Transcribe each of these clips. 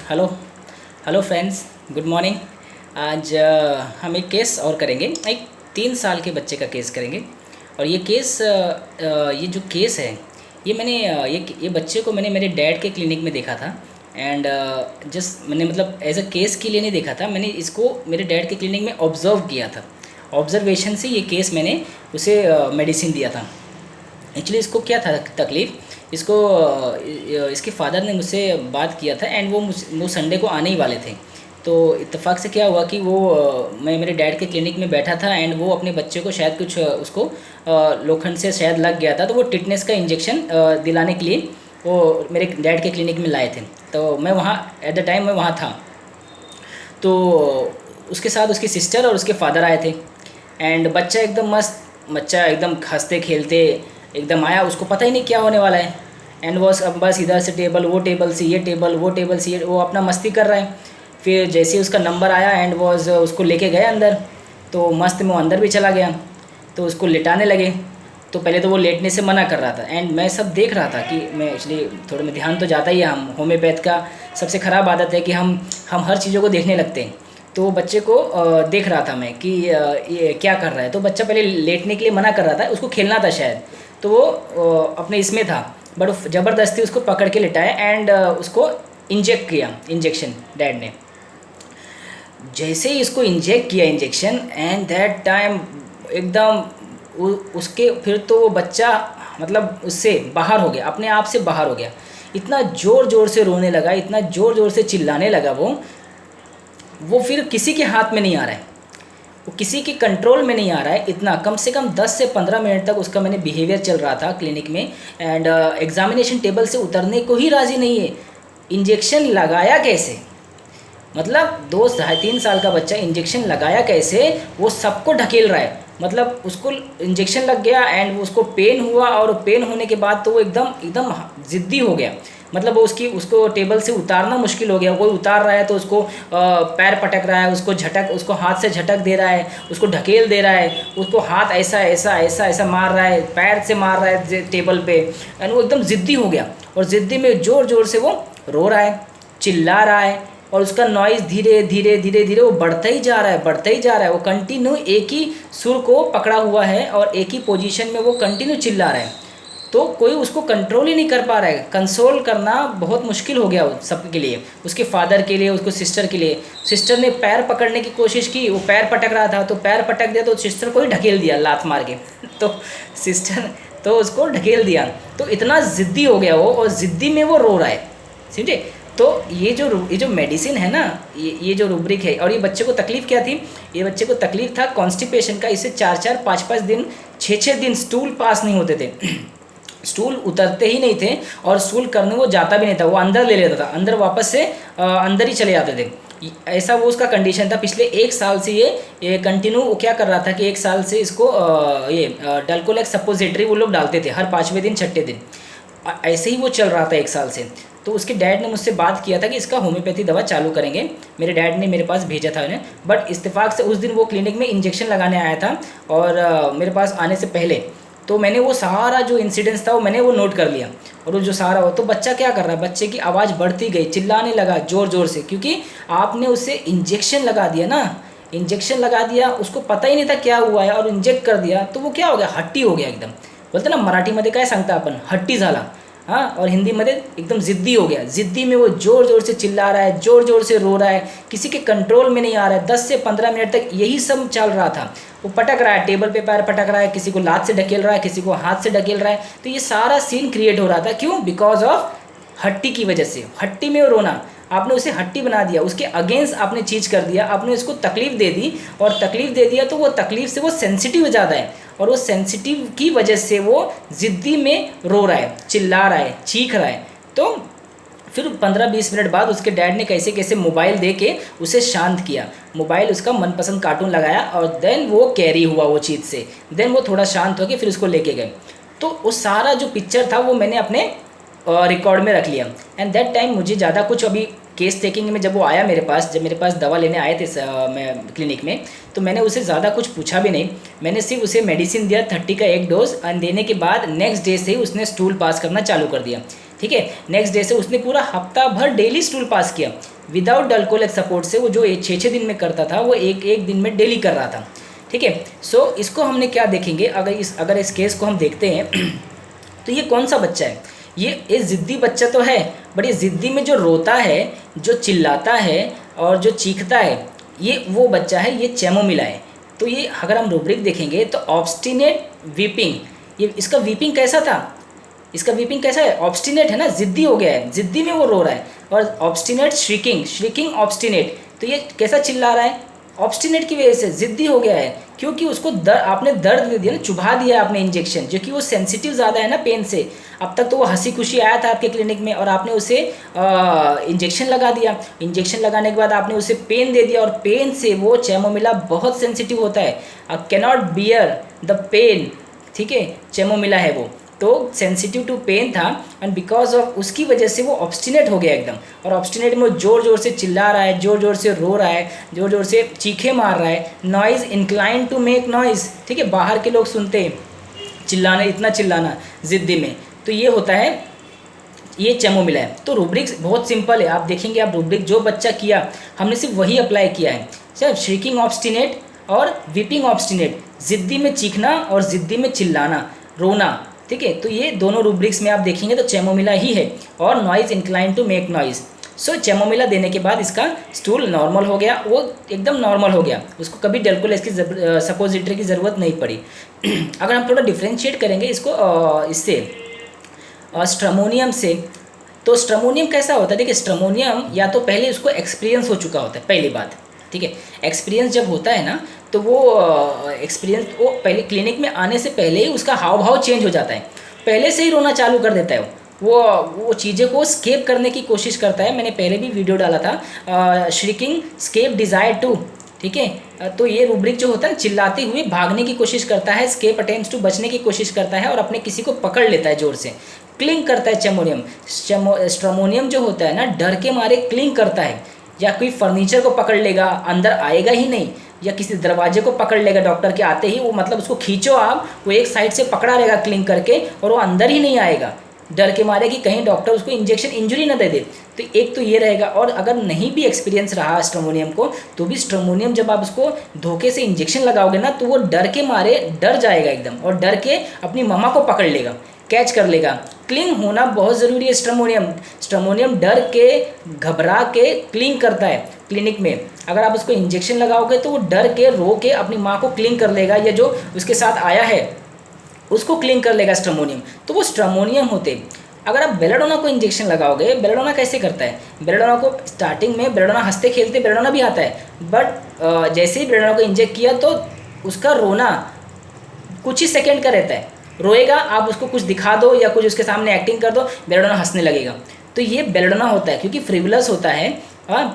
Hello hello friends, good morning. आज हम एक केस और करेंगे। एक 3 साल के बच्चे का केस करेंगे। और ये केस ये जो केस है, ये मैंने ये बच्चे को मैंने मेरे डैड के क्लिनिक में देखा था। एंड जस्ट मैंने मतलब एज अ केस के लिए नहीं देखा था, मैंने इसको मेरे डैड के क्लिनिक में ऑब्ज़र्व किया था। ऑब्ज़र्वेशन से ये केस मैंने उसे मेडिसिन दिया था। एक्चुअली इसको क्या था तकलीफ़, इसको इसके फादर ने मुझसे बात किया था एंड वो संडे को आने ही वाले थे। तो इत्तेफाक से क्या हुआ कि मैं मेरे डैड के क्लिनिक में बैठा था एंड वो अपने बच्चे को शायद कुछ उसको लोखंड से शायद लग गया था, तो वो टिटनेस का इंजेक्शन दिलाने के लिए वो मेरे डैड के क्लिनिक में लाए थे। तो मैं वहाँ एट द टाइम मैं वहाँ था। तो उसके साथ उसकी सिस्टर और उसके फादर आए थे। एंड बच्चा एकदम मस्त, बच्चा एकदम हंसते खेलते एकदम आया, उसको पता ही नहीं क्या होने वाला है। एंड वो अब बस इधर से टेबल, वो टेबल से ये टेबल, वो टेबल से ये, वो अपना मस्ती कर रहा है। फिर जैसे ही उसका नंबर आया एंड उसको लेके गए अंदर, तो मस्त में वो अंदर भी चला गया। तो उसको लिटाने लगे। तो पहले तो वो लेटने से मना कर रहा था एंड मैं सब देख रहा था कि मैं एक्चुअली थोड़ा में ध्यान तो जाता ही है। हम होम्योपैथ का सबसे ख़राब आदत है कि हम हर चीज़ों को देखने लगते हैं। तो वो बच्चे को देख रहा था मैं कि ये क्या कर रहा है। तो बच्चा पहले लेटने के लिए मना कर रहा था, उसको खेलना था शायद। तो वो अपने इसमें था, बट ज़बरदस्ती उसको पकड़ के लिटाया एंड उसको इंजेक्ट किया इंजेक्शन डैड ने। जैसे ही इसको इंजेक्ट किया इंजेक्शन एंड दैट टाइम एकदम उसके फिर तो वो बच्चा मतलब उससे बाहर हो गया, अपने आप से बाहर हो गया। इतना ज़ोर ज़ोर से रोने लगा, इतना ज़ोर ज़ोर से चिल्लाने लगा। वो फिर किसी के हाथ में नहीं आ रहा है, वो किसी के कंट्रोल में नहीं आ रहा है। इतना कम से कम 10 से 15 मिनट तक उसका मैंने बिहेवियर चल रहा था क्लिनिक में। एंड एग्जामिनेशन टेबल से उतरने को ही राज़ी नहीं है। इंजेक्शन लगाया कैसे, मतलब 2 3 साल का बच्चा इंजेक्शन लगाया कैसे, वो सबको ढकेल रहा है। मतलब उसको इंजेक्शन लग गया एंड उसको पेन हुआ, और पेन होने के बाद तो वो एकदम एकदम ज़िद्दी हो गया। मतलब वो उसको टेबल से उतारना मुश्किल हो गया। कोई उतार रहा है तो उसको पैर पटक रहा है, उसको हाथ से झटक दे रहा है, उसको ढकेल दे रहा है, उसको हाथ ऐसा ऐसा ऐसा ऐसा मार रहा है, पैर से मार रहा है टेबल पे। एंड वो एकदम ज़िद्दी हो गया और ज़िद्दी में ज़ोर ज़ोर से वो रो रहा है, चिल्ला रहा है। और उसका नॉइज़ धीरे धीरे धीरे धीरे वो बढ़ता ही जा रहा है, बढ़ता ही जा रहा है। वो कंटिन्यू एक ही सुर को पकड़ा हुआ है और एक ही पोजीशन में वो कंटिन्यू चिल्ला रहा है। तो कोई उसको कंट्रोल ही नहीं कर पा रहा है। कंसोल करना बहुत मुश्किल हो गया सबके लिए, उसके फादर के लिए, उसको सिस्टर के लिए। सिस्टर ने पैर पकड़ने की कोशिश की, वो पैर पटक रहा था तो पैर पटक दिया, तो सिस्टर को ही ढकेल दिया लात मार के तो सिस्टर तो उसको ढकेल दिया। तो इतना ज़िद्दी हो गया वो, और ज़िद्दी में वो रो रहा है, समझे। तो ये जो मेडिसिन है ना, ये जो रूब्रिक है। और ये बच्चे को तकलीफ़ क्या थी, ये बच्चे को तकलीफ़ था कॉन्स्टिपेशन का। इसे 4 4 5 5 दिन 6 6 दिन स्टूल पास नहीं होते थे स्टूल उतरते ही नहीं थे, और स्टूल करने वो जाता भी नहीं था, वो अंदर ले लेता था, अंदर वापस से अंदर ही चले जाते थे। ऐसा वो उसका कंडीशन था। पिछले 1 साल से ये कंटिन्यू वो क्या कर रहा था कि 1 साल से इसको ये डल्कोलेक्स सपोजिटरी वो लोग डालते थे हर 5वें दिन 6ठे दिन। ऐसे ही वो चल रहा था 1 साल से। तो उसके डैड ने मुझसे बात किया था कि इसका होम्योपैथी दवा चालू करेंगे। मेरे डैड ने मेरे पास भेजा था उन्हें, बट इत्तेफाक से उस दिन वो क्लिनिक में इंजेक्शन लगाने आया था। और मेरे पास आने से पहले तो मैंने वो सारा जो इंसिडेंट्स था वो नोट कर लिया। और वो जो सारा हो, तो बच्चा क्या कर रहा है, बच्चे की आवाज़ बढ़ती गई, चिल्लाने लगा ज़ोर ज़ोर से, क्योंकि आपने उसे इंजेक्शन लगा दिया ना। इंजेक्शन लगा दिया, उसको पता ही नहीं था क्या हुआ है, और इंजेक्ट कर दिया तो वो क्या हो गया, हट्टी हो गया एकदम। बोलते ना मराठीमध्ये काय सांगता आपण, हट्टी झाला। हाँ, और हिंदी में एकदम ज़िद्दी हो गया। ज़िद्दी में वो ज़ोर ज़ोर से चिल्ला रहा है, ज़ोर ज़ोर से रो रहा है, किसी के कंट्रोल में नहीं आ रहा है। 10 से 15 मिनट तक यही सब चल रहा था। वो पटक रहा है, टेबल पे पैर पटक रहा है, किसी को लात से ढकेल रहा है, किसी को हाथ से ढकेल रहा है। तो ये सारा सीन क्रिएट हो रहा था, क्यों, बिकॉज ऑफ हट्टी की वजह से। हट्टी में रोना, आपने उसे हट्टी बना दिया, उसके अगेंस्ट आपने चीज़ कर दिया, आपने उसको तकलीफ़ दे दी। और तकलीफ़ दे दिया तो वो तकलीफ़ से वो सेंसिटिव ज़्यादा है, और वो सेंसिटिव की वजह से वो ज़िद्दी में रो रहा है, चिल्ला रहा है, चीख रहा है। तो फिर 15-20 मिनट बाद उसके डैड ने कैसे कैसे मोबाइल दे के उसे शांत किया। मोबाइल उसका मनपसंद कार्टून लगाया, और देन वो कैरी हुआ वो चीज़ से। देन वो थोड़ा शांत हो के फिर उसको लेके गए। तो वो सारा जो पिक्चर था वो मैंने अपने रिकॉर्ड में रख लिया। एंड दैट टाइम मुझे ज़्यादा कुछ अभी केस टेकिंग में जब वो आया मेरे पास, जब मेरे पास दवा लेने आए थे मैं क्लिनिक में, तो मैंने उसे ज़्यादा कुछ पूछा भी नहीं। मैंने सिर्फ उसे मेडिसिन दिया 30 का 1 डोज, एंड देने के बाद नेक्स्ट डे से ही उसने स्टूल पास करना चालू कर दिया। ठीक है। नेक्स्ट डे से उसने पूरा हफ्ता भर डेली स्टूल पास किया विदाउट डल्कोलेक सपोर्ट से। वो जो 6-6 दिन में करता था वो एक एक दिन में डेली कर रहा था, ठीक है। सो इसको हमने क्या देखेंगे, अगर इस केस को हम देखते हैं तो ये कौन सा बच्चा है, ये ज़िद्दी बच्चा तो है, बट ये ज़िद्दी में जो रोता है, जो चिल्लाता है और जो चीखता है, ये वो बच्चा है, ये चैमोमिला है। तो ये अगर हम रूब्रिक देखेंगे तो ऑब्स्टिनेट वीपिंग, ये इसका वीपिंग कैसा था, इसका वीपिंग कैसा है, ऑब्स्टिनेट है ना, ज़िद्दी हो गया है, ज़िद्दी में वो रो रहा है। और ऑब्स्टिनेट श्रिकिंग ऑब्स्टिनेट, तो ये कैसा चिल्ला रहा है, ऑब्स्टिनेट की वजह से ज़िद्दी हो गया है, क्योंकि उसको आपने दर्द दे दिया ना, चुभा दिया आपने इंजेक्शन, जो कि वो सेंसिटिव ज़्यादा है ना पेन से। अब तक तो वो हंसी खुशी आया था आपके क्लिनिक में और आपने उसे इंजेक्शन लगा दिया, इंजेक्शन लगाने के बाद आपने उसे पेन दे दिया और पेन से वो चैमोमिला बहुत सेंसिटिव होता है, कैनॉट बियर द पेन, ठीक है, चैमोमिला है वो, तो सेंसिटिव टू पेन था एंड बिकॉज ऑफ उसकी वजह से वो ऑब्स्टिनेट हो गया एकदम। और ऑब्स्टिनेट में वो ज़ोर ज़ोर से चिल्ला रहा है, ज़ोर ज़ोर से रो रहा है, ज़ोर ज़ोर से चीखे मार रहा है, noise incline to make noise, ठीक है, बाहर के लोग सुनते हैं चिल्लाना, इतना चिल्लाना ज़िद्दी में, तो ये होता है, ये चैमोमिला है। तो रूब्रिक्स बहुत सिंपल है, आप देखेंगे, आप रूब्रिक जो बच्चा किया हमने सिर्फ वही अप्लाई किया है, सिर्फ श्रीकिंग ऑब्स्टिनेट और वीपिंग ऑब्स्टिनेट, ज़िद्दी में चीखना और ज़िद्दी में चिल्लाना, रोना, ठीक है। तो ये दोनों रूब्रिक्स में आप देखेंगे तो चैमोमिला ही है। और noise incline to make noise, so chamomilla देने के बाद इसका स्टूल नॉर्मल हो गया, वो एकदम नॉर्मल हो गया, उसको कभी डेल्कोलेस की सपोजिटरी की ज़रूरत नहीं पड़ी। अगर हम थोड़ा डिफ्रेंशिएट करेंगे इसको इससे स्ट्रमोनियम से, तो स्ट्रमोनियम कैसा होता है, देखिए स्ट्रमोनियम या तो पहले उसको एक्सपीरियंस हो चुका होता है, पहली बात, ठीक है। एक्सपीरियंस जब होता है ना तो वो एक्सपीरियंस वो पहले क्लिनिक में आने से पहले ही उसका हाव भाव चेंज हो जाता है, पहले से ही रोना चालू कर देता है, वो चीज़ें को स्केप करने की कोशिश करता है। मैंने पहले भी वीडियो डाला था श्रिकिंग स्केप डिज़ायर टू, ठीक है। तो ये रूब्रिक जो होता है ना, चिल्लाते हुए भागने की कोशिश करता है, स्केप अटेम्प्ट्स टू, बचने की कोशिश करता है और अपने किसी को पकड़ लेता है ज़ोर से, क्लिंग करता है चैमोनियम। स्ट्रमोनियम जो होता है ना, डर के मारे क्लिंग करता है, या कोई फर्नीचर को पकड़ लेगा, अंदर आएगा ही नहीं, या किसी दरवाजे को पकड़ लेगा डॉक्टर के आते ही, वो मतलब उसको खींचो आप, वो एक साइड से पकड़ा रहेगा क्लिंग करके और वो अंदर ही नहीं आएगा, डर के मारे कि कहीं डॉक्टर उसको इंजेक्शन इंजरी ना दे दे। तो एक तो ये रहेगा। और अगर नहीं भी एक्सपीरियंस रहा स्ट्रमोनियम को, तो भी स्ट्रमोनियम जब आप उसको धोखे से इंजेक्शन लगाओगे ना, तो वो डर के मारे डर जाएगा एकदम और डर के अपनी मम्मा को पकड़ लेगा, कैच कर लेगा। क्लिंग होना बहुत ज़रूरी है। स्ट्रमोनियम डर के, घबरा के क्लिंग करता है क्लिनिक में। अगर आप उसको इंजेक्शन लगाओगे तो वो डर के, रो के अपनी माँ को क्लिंग कर लेगा, या जो उसके साथ आया है उसको क्लिंग कर लेगा स्ट्रमोनियम। तो वो स्ट्रमोनियम होते। अगर आप बेलाडोना को इंजेक्शन लगाओगे, बेलाडोना कैसे करता है, बेलाडोना को स्टार्टिंग में बेलाडोना हंसते खेलते बेलाडोना भी आता है, बट जैसे ही बेलाडोना को इंजेक्ट किया तो उसका रोना कुछ ही सेकंड का रहता है, रोएगा, आप उसको कुछ दिखा दो या कुछ उसके सामने एक्टिंग कर दो, बेलाडोना हंसने लगेगा। तो ये बेलाडोना होता है, क्योंकि फ्रिवलस होता है।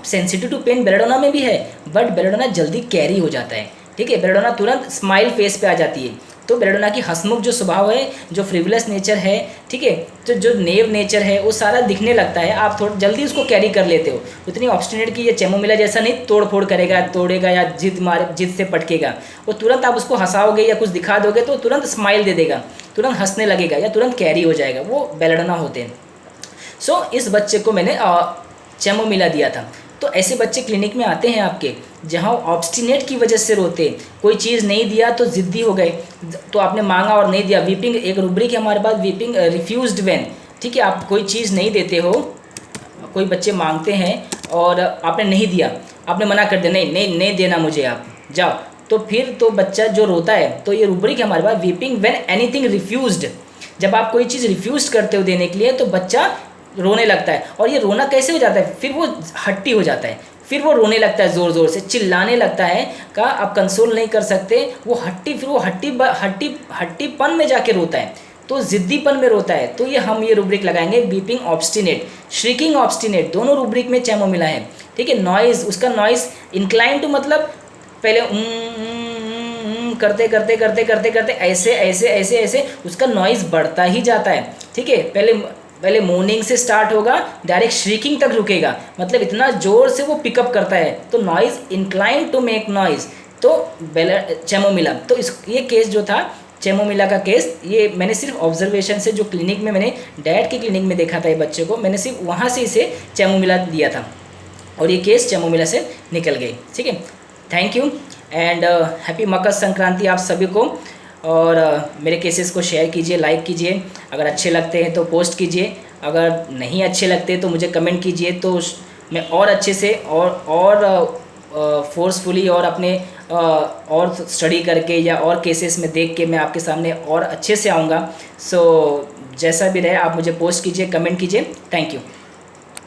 सेंसिटिव टू पेन बेलाडोना में भी है, बट बेलाडोना जल्दी कैरी हो जाता है, ठीक है। बेलाडोना तुरंत स्माइल फेस पे आ जाती है। तो बेलाडोना की हंसमुख जो स्वभाव है, जो फ्रिवलस नेचर है, ठीक है, तो जो नेव नेचर है, वो सारा दिखने लगता है। आप थोड़ा जल्दी उसको कैरी कर लेते हो। उतनी ऑब्स्टिनेट की ये चैमोमिला जैसा नहीं तोड़ फोड़ करेगा, तोड़ेगा या जिद से पटकेगा। वो तुरंत आप उसको हंसाओगे या कुछ दिखा दोगे तो तुरंत स्माइल दे देगा, तुरंत हंसने लगेगा या तुरंत कैरी हो जाएगा। वो बेलाडोना होते हैं। सो इस बच्चे को मैंने चैमोमिला दिया था। तो ऐसे बच्चे क्लिनिक में आते हैं आपके, जहाँ ऑब्स्टिनेट की वजह से रोते, कोई चीज़ नहीं दिया तो ज़िद्दी हो गए, तो आपने मांगा और नहीं दिया। वीपिंग एक रूब्रिक है हमारे पास, वीपिंग रिफ्यूज्ड व्हेन, ठीक है। आप कोई चीज़ नहीं देते हो, कोई बच्चे मांगते हैं और आपने नहीं दिया, आपने मना कर दिया, नहीं देना मुझे, आप जाओ, तो फिर तो बच्चा जो रोता है, तो ये रूब्रिक है हमारे पास, वीपिंग व्हेन एनीथिंग रिफ्यूज्ड। जब आप कोई चीज़ रिफ्यूज़ करते हो देने के लिए, तो बच्चा रोने लगता है। और ये रोना कैसे हो जाता है, फिर वो हट्टी हो जाता है, फिर वो रोने लगता है, ज़ोर ज़ोर से चिल्लाने लगता है, का आप कंसोल नहीं कर सकते, वो हट्टीपन में जाके रोता है, तो ज़िद्दीपन में रोता है। तो ये रूब्रिक लगाएंगे, वीपिंग ऑब्स्टिनेट, श्रिकिंग ऑब्स्टिनेट, दोनों रूब्रिक में चैमोमिला है, ठीक है। नॉइज़, उसका नॉइज़ इंक्लाइन टू मतलब पहले करते करते करते करते करते ऐसे ऐसे ऐसे ऐसे उसका नॉइज़ बढ़ता ही जाता है, ठीक है। पहले मोर्निंग से स्टार्ट होगा, डायरेक्ट श्रीकिंग तक रुकेगा, मतलब इतना ज़ोर से वो पिकअप करता है। तो noise incline to make noise, तो चैमोमिला। तो ये केस जो था चैमोमिला का केस, ये मैंने सिर्फ ऑब्जर्वेशन से, जो क्लिनिक में मैंने डैड की क्लिनिक में देखा था ये बच्चे को, मैंने सिर्फ वहाँ से इसे चैमोमिला दिया था और ये केस चैमोमिला से निकल गई। ठीक है, thank you and happy Makar Sankranti आप सभी को। और मेरे केसेस को शेयर कीजिए, लाइक कीजिए, अगर अच्छे लगते हैं तो पोस्ट कीजिए, अगर नहीं अच्छे लगते तो मुझे कमेंट कीजिए, तो मैं और अच्छे से और फोर्सफुली और अपने और स्टडी करके या और केसेस में देख के मैं आपके सामने और अच्छे से आऊँगा। सो जैसा भी रहे आप मुझे पोस्ट कीजिए, कमेंट कीजिए। Thank you.